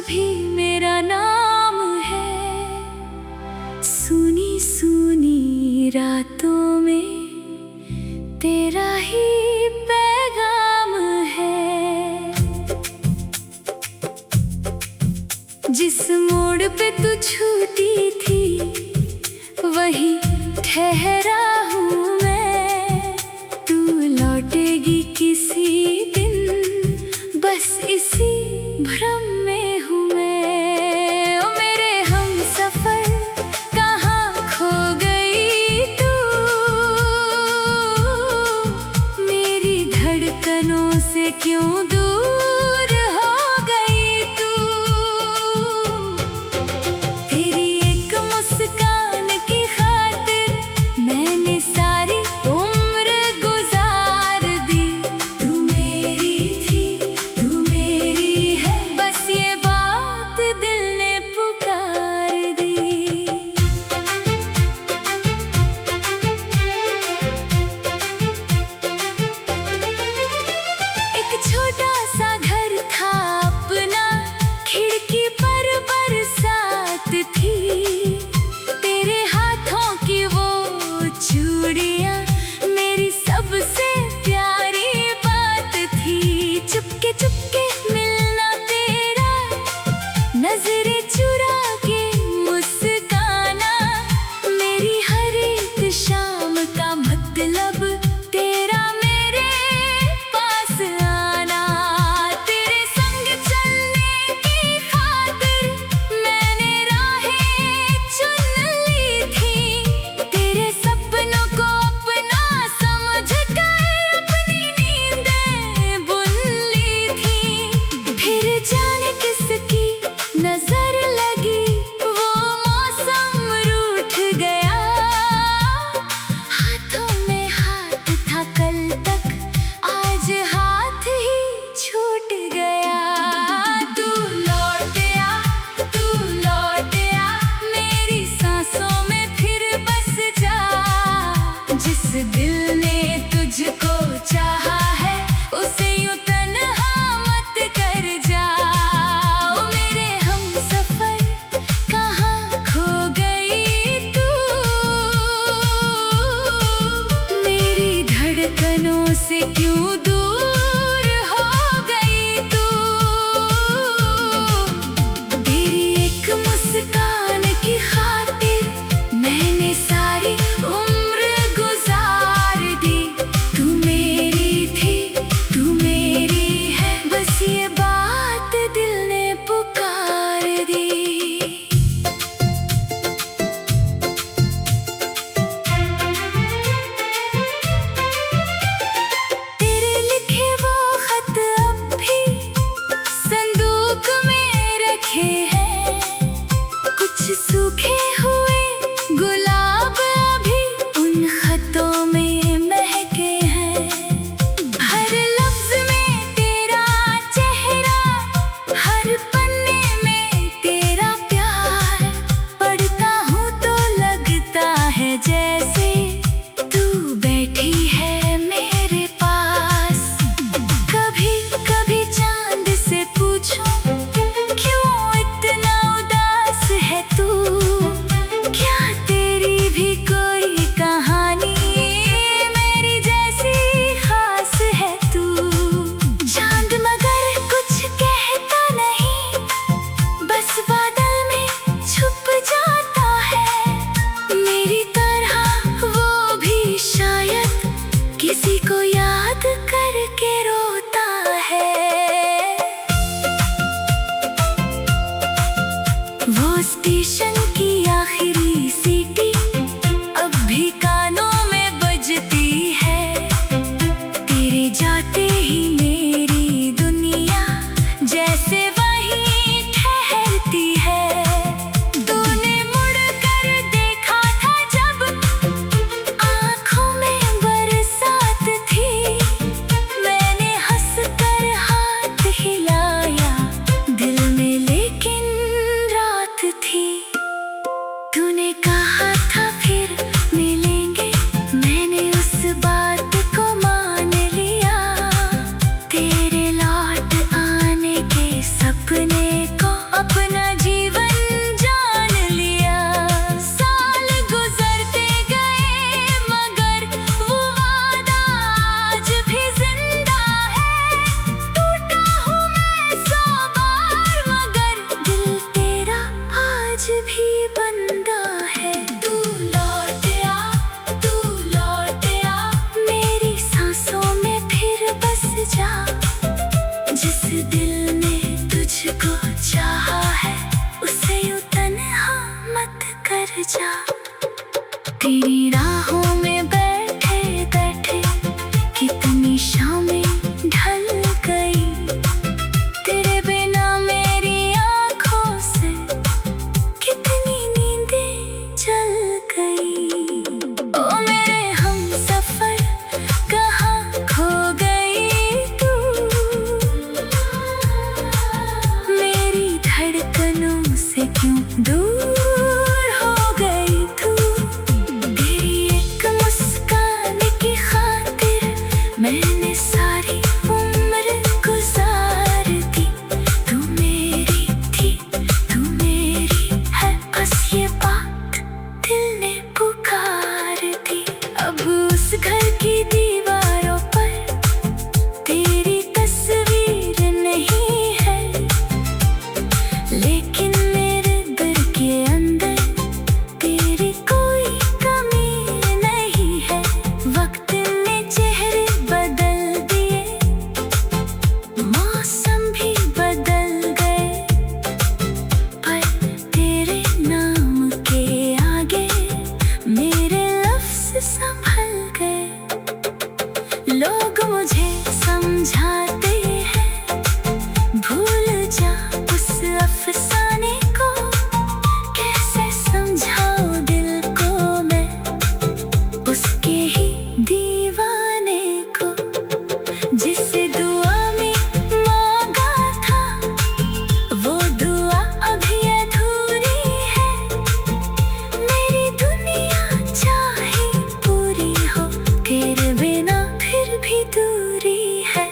भी मेरा नाम है। सुनी सुनी रातों में तेरा ही पैगाम है। जिस मोड़ पे तू छूटी थी वहीं ठहरा हूँ मैं। तू लौटेगी किसी दिन बस इसी भ्रम में हूँ मैं। ओ मेरे हमसफर कहाँ खो गई तू, मेरी धड़कनों से क्यों दूर हो गई तू। तेरी एक मुस्कान की खातिर मैंने सारी उम्र गुजार दी। तू मेरी थी, तू मेरी है, बस ये बात दिल ने पुकार दी। एक छोटा सा घर था अपना, खिड़की पर बरसात थी। तेरे हाथों की वो चूड़ियां मेरी सबसे प्यारी बात थी। चुपके चुपके मिलना तेरा, नजरें चुरा के मुस्काना, मेरी हर एक शाम का मतलब तेरा मेरे पास आना। तेरे संग चलने की खातिर मैंने राहें चुन ली थी। तेरे सपनों को अपना समझ कर अपनी नींदें बुन ली थी। फिर जाने किसकी नजर लगी, वो मौसम रूठ गया। हाथों में हाथ था कल तक, आज हाथ ही छूट गया। तू लौट आ मेरी सांसों में फिर बस जा। जिस दिल ने तुझको चाहा है उसे यूं तन्हा मत कर जा। ओ मेरे हमसफर कहाँ खो गई तू, मेरी धड़कनों से क्यों दूर हो गई तू। तेरी एक मुस्कान की खातिर मैंने सारी उम्र गुजार दी। तू मेरी थी, तू मेरी है, बस ये बात दिल ने पुकार दी। तेरे जा। तेरी राहों में बैठे बैठे कितनी शामें ढल गई। तेरे बिना मेरी आँखों से कितनी नींदें जल गई। ओ मेरे हमसफर कहाँ खो गई तू, मेरी धड़कनों से क्यों दूर हो गई तू। तेरी एक मुस्कान की खातिर मैंने सारी उम्र गुजार दी। तू मेरी थी, तू मेरी है, बस ये बात दिल ने पुकार दी। अब उस घर की दीवारों पर तेरी तस्वीर नहीं है, लेकिन मेरे दिल के अंदर तेरी कोई कमी नहीं है। वक्त ने चेहरे बदल दिए, मौसम भी बदल गए, पर तेरे नाम के आगे मेरे लफ्ज़ संभल गए। लोग मुझे समझाते हैं भूल जा उस अफसाने को, कैसे समझाऊं दिल को मैं उसके ही दीवाने को, जिसे दुआ में मांगा था वो दुआ अभी अधूरी है। मेरी दुनिया चाहे पूरी हो, तेरे बिना फिर भी दूरी है।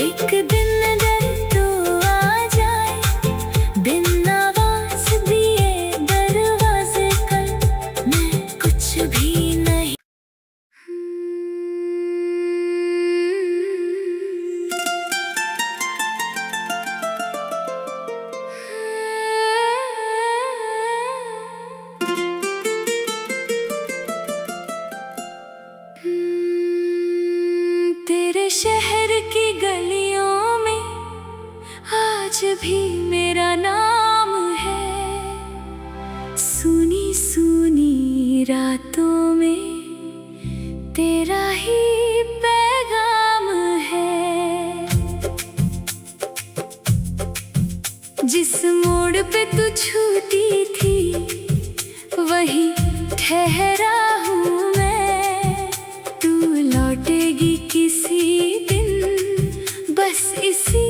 एक दिन अगर तू आ जाए, बिन आवाज़ दिए दरवाजे पर, मैं कुछ भी नहीं। तेरे शहर की गलियों में आज भी मेरा नाम है। सुनी सुनी रातों में तेरा ही पैगाम है। जिस मोड़ पे तू छूटी थी वहीं ठहरा हूँ मैं। तू लौटेगी किसी दिन, बस इसी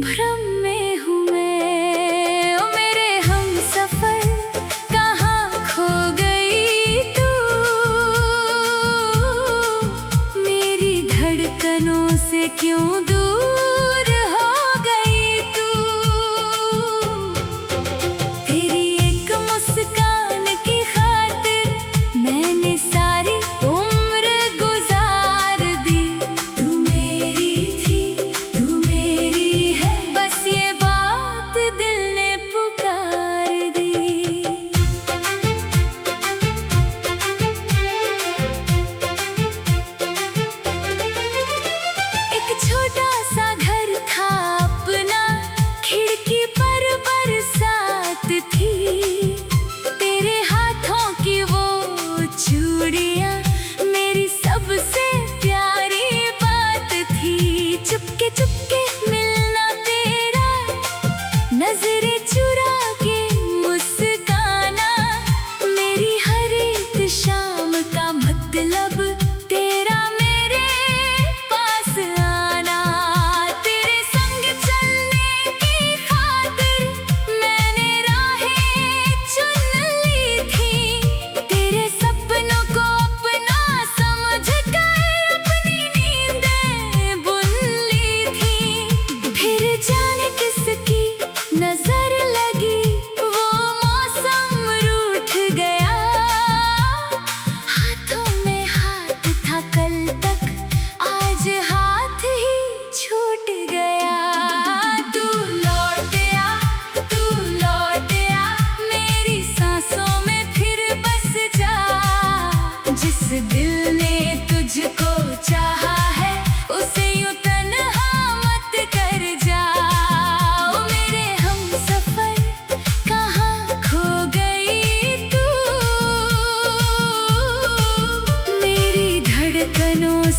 भ्रम में हूँ मैं। ओ मेरे हमसफर कहाँ खो गई तू, मेरी धड़कनों से क्यों दूर हो गई तू। तेरी एक मुस्कान की खातिर मैंने सारी उम्र गुजार दी। तू मेरी थी, तू मेरी है, बस ये बात दिल ने पुकार दी। एक छोटा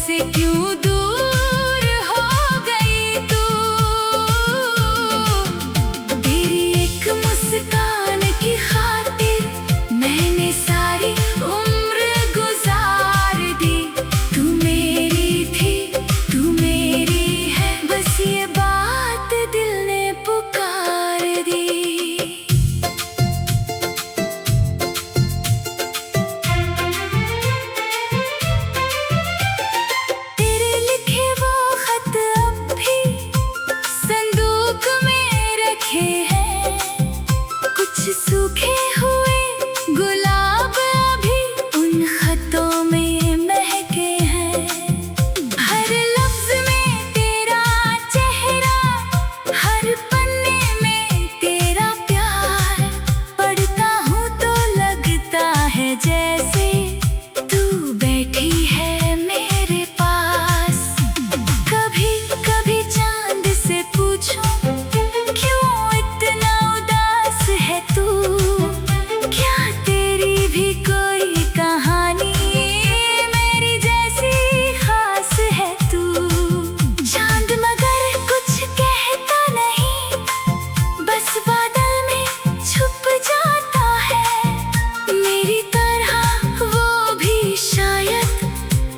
मुझसे क्यों दूर हो गई तू। तेरी एक मुस्कान की खातिर मैंने सारी उम्र गुजार दी। तू मेरी थी, तू मेरी है, बस ये बात दिल ने पुकार दी। तेरे लिखे वो खत अब भी संदूक में रखे हैं। कुछ सूखे हुए गुलाब अभी उन खतों में महके हैं। हर लफ्ज में तेरा चेहरा, हर पन्ने में तेरा प्यार। पढ़ता हूँ तो लगता है जैसे तू बैठी है मेरे पास। कभी कभी चांद से पूछूं, क्यों इतना उदास है तू। क्या तेरी भी कोई कहानी मेरी जैसी खास है तू। चांद मगर कुछ कहता नहीं, बस बादल में छुप जाता है। मेरी तरह वो भी शायद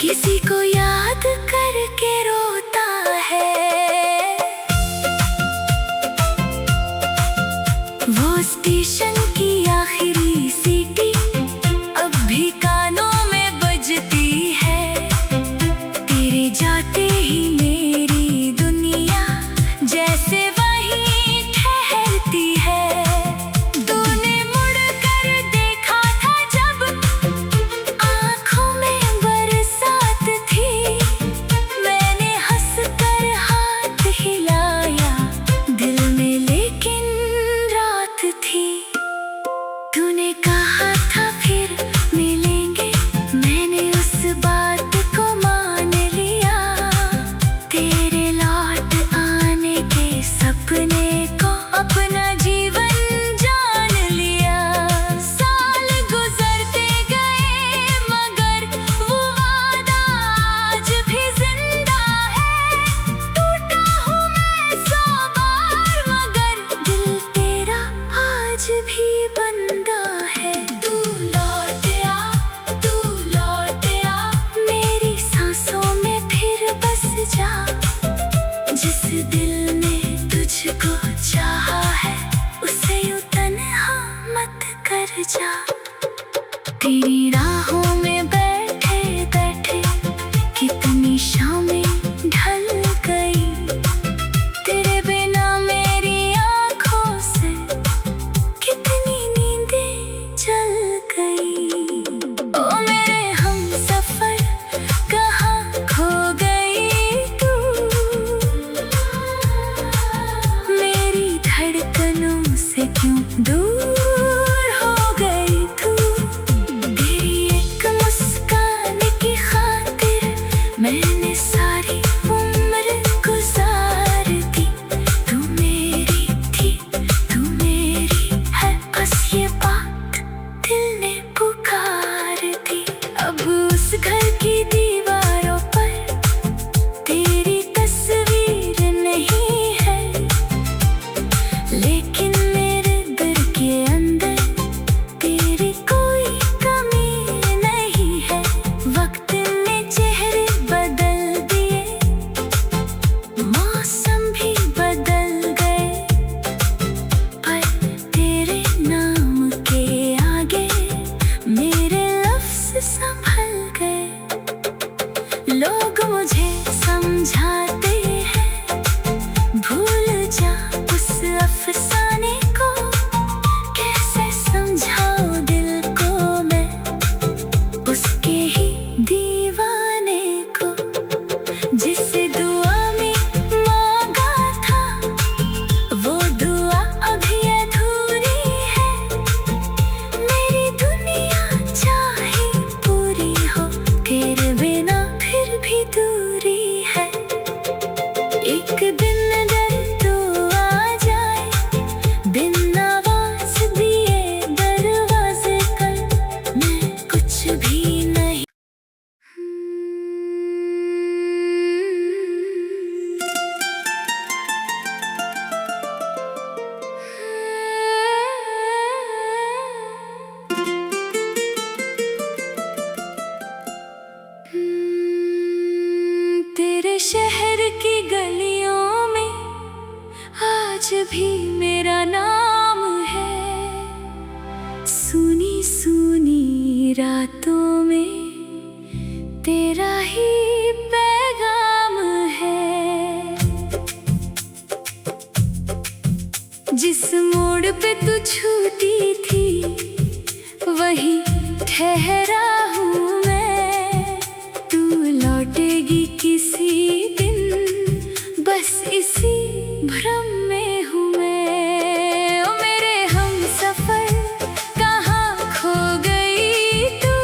किसी को याद करके रोता है। वो स्टेशन की आखिरी सीटी अब भी कानों में बजती है। तेरे जाते ही मेरी दुनिया जैसे वहीं ठहरती है। तूने मुड़ कर देखा था जब आँखों में बरसात थी। मैंने हंस कर हाथ हिलाया दिल में, लेकिन रात थी। तूने कहा था फिर मिलेंगे, मैंने उस बात को मान लिया। तेरे लौट आने के सपने को अपना जीवन जान लिया। साल गुजरते गए मगर वो वादा आज भी जिंदा है। टूटा हूँ मैं 100 बार मगर दिल तेरा आज भी बंदा है। तू लौट आ मेरी सांसों में फिर बस जा। जिस दिल ने तुझको चाहा है उसे यूं तन्हा मत कर जा। तेरी राहों में बैठे बैठे कितनी शामें ढल गई। तेरे बिना मेरी आँखों से कितनी नींदें चल गई। ओ मेरे हमसफर कहाँ खो गई तू। मेरी धड़कनों से क्यों दूर हो गई तू। तेरी एक मुस्कान की खातिर मैंने सारी उम्र गुजार दी। तू मेरी थी, तू मेरी है, बस ये बात दिल ने पुकार दी। अब उस घर की दीवारों पर तेरी तस्वीर नहीं है, लेकिन मेरे दिल के अंदर तेरी कोई कमी नहीं है। वक्त ने चेहरे बदल दिए, मौसम भी बदल गए, पर तेरे नाम के आगे मेरे लफ्ज़ संभल गए। लोग मुझे समझाते हैं भूल जा उस अफसाने को। कैसे समझाऊं दिल को मैं उसके ही दीवाने को। जिसे दुआ में मांगा था वो दुआ अभी अधूरी है। मेरी दुनिया चाहे पूरी हो, तेरे बिना फिर भी दूरी है। भी मेरा नाम है। सुनी सुनी रातों में तेरा ही पैगाम है। जिस मोड़ पे तू छूटी थी वहीं ठहरा हूँ मैं। तू लौटेगी किसी दिन, बस इसी भ्रम में हूँ मैं। ओ मेरे हमसफर कहाँ खो गई तू,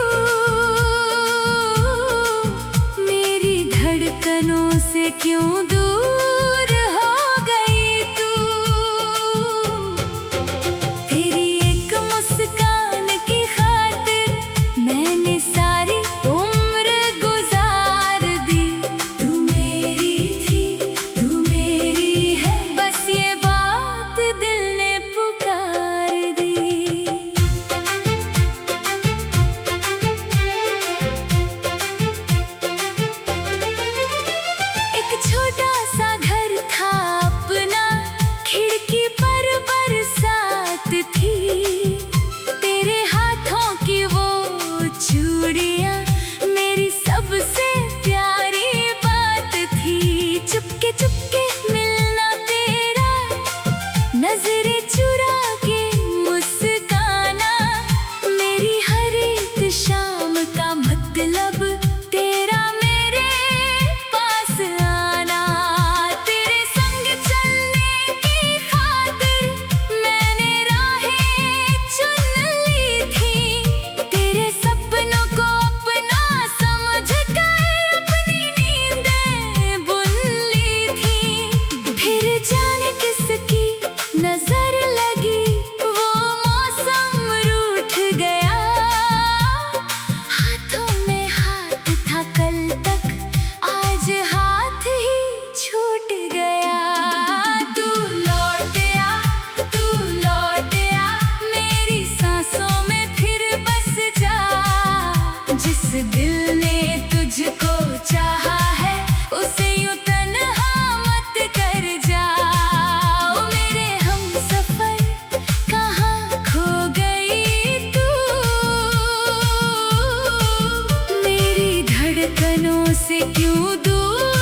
मेरी धड़कनों से क्यों दूर हो गई तू। तेरी एक मुस्कान की खातिर मैंने सारी उम्र गुजार दी। तू मेरी थी, तू मेरी है, बस ये बात दिल ने पुकार दी। एक छोटा सा घर था अपना, खिड़की पर बरसात थी। तेरे हाथों की वो चूड़ियां मेरी सबसे प्यारी बात थी। चुपके चुपके मिलना तेरा, नजरें चुरा के मुस्काना, मेरी हर एक शाम का मतलब तेरा मेरे पास आना। तेरे संग चलने की खातिर मैंने राहें चुन ली थी। तेरे सपनों को अपना समझ कर अपनी नींदें बुन ली थी। फिर जाने किसकी नजर लगी, वो मौसम रूठ गया। हाथों में हाथ था कल तक, आज हाथ ही छूट गया। तू लौट आ, तू लौट आ, मेरी सांसों में फिर बस जा। जिस दिल ने तुझको चाहा है उसे यूं तन्हा मत कर जा। ओ मेरे हमसफर कहाँ खो गई तू, मेरी धड़कनों से क्यों दूर